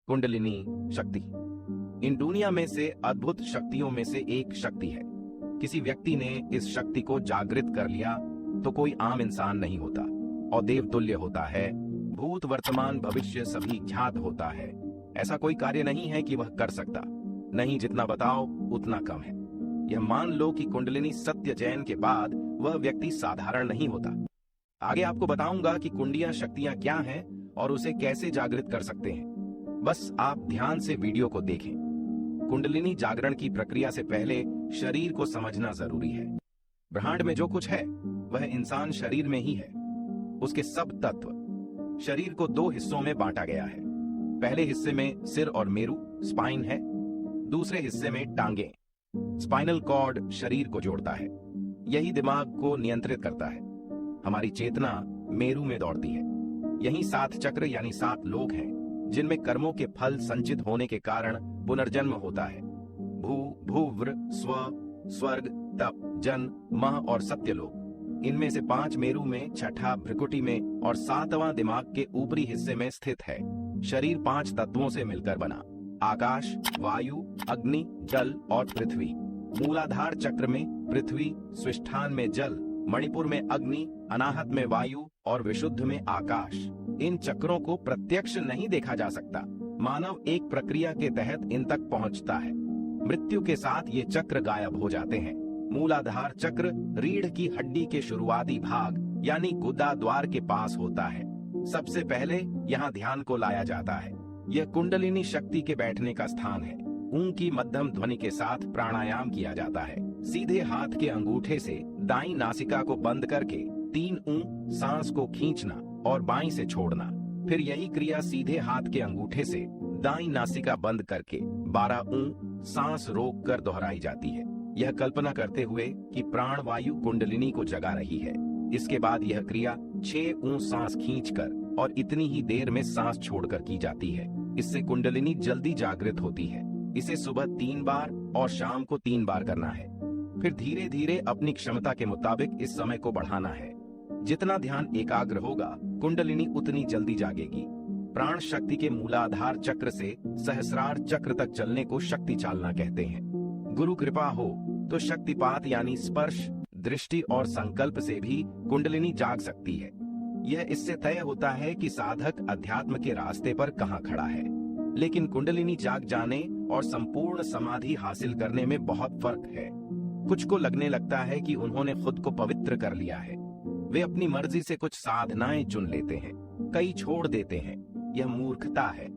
कुंडलिनी शक्ति इन दुनिया में से अद्भुत शक्तियों में से एक शक्ति है। किसी व्यक्ति ने इस शक्ति को जागृत कर लिया तो कोई आम इंसान नहीं होता और देवतुल्य होता है। भूत वर्तमान भविष्य सभी ज्ञात होता है। ऐसा कोई कार्य नहीं है कि वह कर सकता नहीं, जितना बताओ उतना कम है। यह मान लो कि कुंडलिनी सत्य चयन के बाद वह व्यक्ति साधारण नहीं होता। आगे आपको बताऊंगा कि कुंडियां शक्तियां क्या हैं और उसे कैसे जागृत कर सकते हैं। बस आप ध्यान से वीडियो को देखें। कुंडलिनी जागरण की प्रक्रिया से पहले शरीर को समझना जरूरी है। ब्रह्मांड में जो कुछ है वह इंसान शरीर में ही है। उसके सब तत्व शरीर को दो हिस्सों में बांटा गया है। पहले हिस्से में सिर और मेरु स्पाइन है, दूसरे हिस्से में टांगे स्पाइनल कॉर्ड शरीर को जोड़ता है। यही दिमाग को नियंत्रित करता है। हमारी चेतना मेरु में दौड़ती है। यही 7 चक्र यानी 7 लोक हैं जिनमें कर्मों के फल संचित होने के कारण पुनर्जन्म होता है। भू भूव्र स्व स्वर्ग तप जन मह और सत्यलोक। इनमें से 5 मेरु में, छठा भ्रिकुटी में और 7वां दिमाग के ऊपरी हिस्से में स्थित है। शरीर 5 तत्वों से मिलकर बना, आकाश, वायु, अग्नि, जल और पृथ्वी। मूलाधार चक्र में पृथ्वी, स्विष्ठान में जल, मणिपुर में अग्नि, अनाहत में वायु और विशुद्ध में आकाश। इन चक्रों को प्रत्यक्ष नहीं देखा जा सकता। मानव एक प्रक्रिया के तहत इन तक पहुंचता है। मृत्यु के साथ ये चक्र गायब हो जाते हैं। मूलाधार चक्र रीढ़ की हड्डी के शुरुआती भाग यानी गुदा द्वार के पास होता है। सबसे पहले यहाँ ध्यान को लाया जाता है। यह कुंडलिनी शक्ति के बैठने का स्थान है। ऊं की मध्यम ध्वनि के साथ प्राणायाम किया जाता है। सीधे हाथ के अंगूठे से दाईं नासिका को बंद करके 3 ऊं सांस को खींचना और बाईं से छोड़ना। फिर यही क्रिया सीधे हाथ के अंगूठे से दाईं नासिका बंद करके 12 ऊं सांस रोक कर दोहराई जाती है। यह कल्पना करते हुए कि प्राण वायु कुंडलिनी को जगा रही है। इसके बाद यह क्रिया 6 ऊं सांस खींचकर और इतनी ही देर में सांस छोड़कर की जाती है। इससे कुंडलिनी जल्दी जागृत होती है। इसे सुबह 3 बार और शाम को 3 बार करना है। फिर धीरे धीरे अपनी क्षमता के मुताबिक इस समय को बढ़ाना है। जितना ध्यान एकाग्र होगा कुंडलिनी उतनी जल्दी जागेगी। प्राण शक्ति के मूलाधार चक्र से सहस्रार चक्र तक चलने को शक्ति चालना कहते हैं। गुरु कृपा हो तो शक्तिपात यानी स्पर्श, दृष्टि और संकल्प से भी कुंडलिनी जाग सकती है। यह इससे तय होता है कि साधक अध्यात्म के रास्ते पर कहाँ खड़ा है। लेकिन कुंडलिनी जाग जाने और संपूर्ण समाधि हासिल करने में बहुत फर्क है। कुछ को लगने लगता है कि उन्होंने खुद को पवित्र कर लिया है। वे अपनी मर्जी से कुछ साधनाएं चुन लेते हैं, कई छोड़ देते हैं। यह मूर्खता है।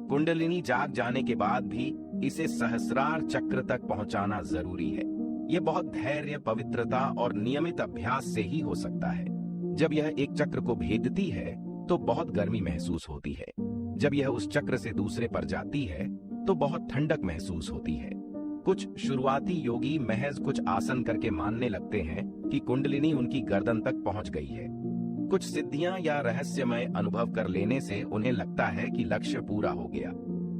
कुंडलिनी जाग जाने के बाद भी इसे सहस्रार चक्र तक पहुंचाना जरूरी है। यह बहुत धैर्य, पवित्रता और नियमित अभ्यास से ही हो सकता है। जब यह एक चक्र को भेदती है तो बहुत गर्मी महसूस होती है। जब यह उस चक्र से दूसरे पर जाती है तो बहुत ठंडक महसूस होती है। कुछ शुरुआती योगी महज कुछ आसन करके मानने लगते हैं कि कुंडलिनी उनकी गर्दन तक पहुंच गई है। कुछ सिद्धियां या रहस्यमय अनुभव कर लेने से उन्हें लगता है कि लक्ष्य पूरा हो गया।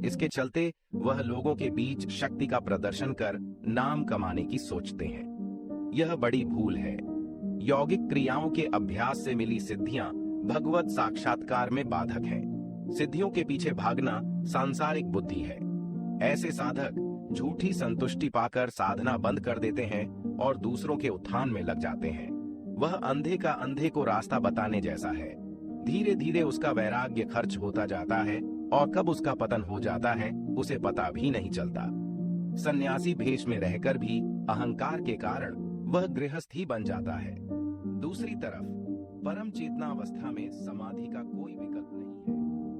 इसके चलते वह लोगों के बीच शक्ति का प्रदर्शन कर नाम कमाने की सोचते हैं। यह बड़ी भूल है। यौगिक क्रियाओं के अभ्यास से मिली सिद्धियां भगवत साक्षात्कार में बाधक हैं। सिद्धियों के पीछे भागना सांसारिक बुद्धि है। ऐसे साधक झूठी संतुष्टि पाकर साधना बंद कर देते हैं और दूसरों के उत्थान में लग जाते हैं। वह अंधे का अंधे को रास्ता बताने जैसा है। धीरे धीरे उसका वैराग्य खर्च होता जाता है और कब उसका पतन हो जाता है उसे पता भी नहीं चलता। सन्यासी भेष में रहकर भी अहंकार के कारण वह गृहस्थ ही बन जाता है। दूसरी तरफ परम चेतना अवस्था में समाधि का कोई विकल्प नहीं है।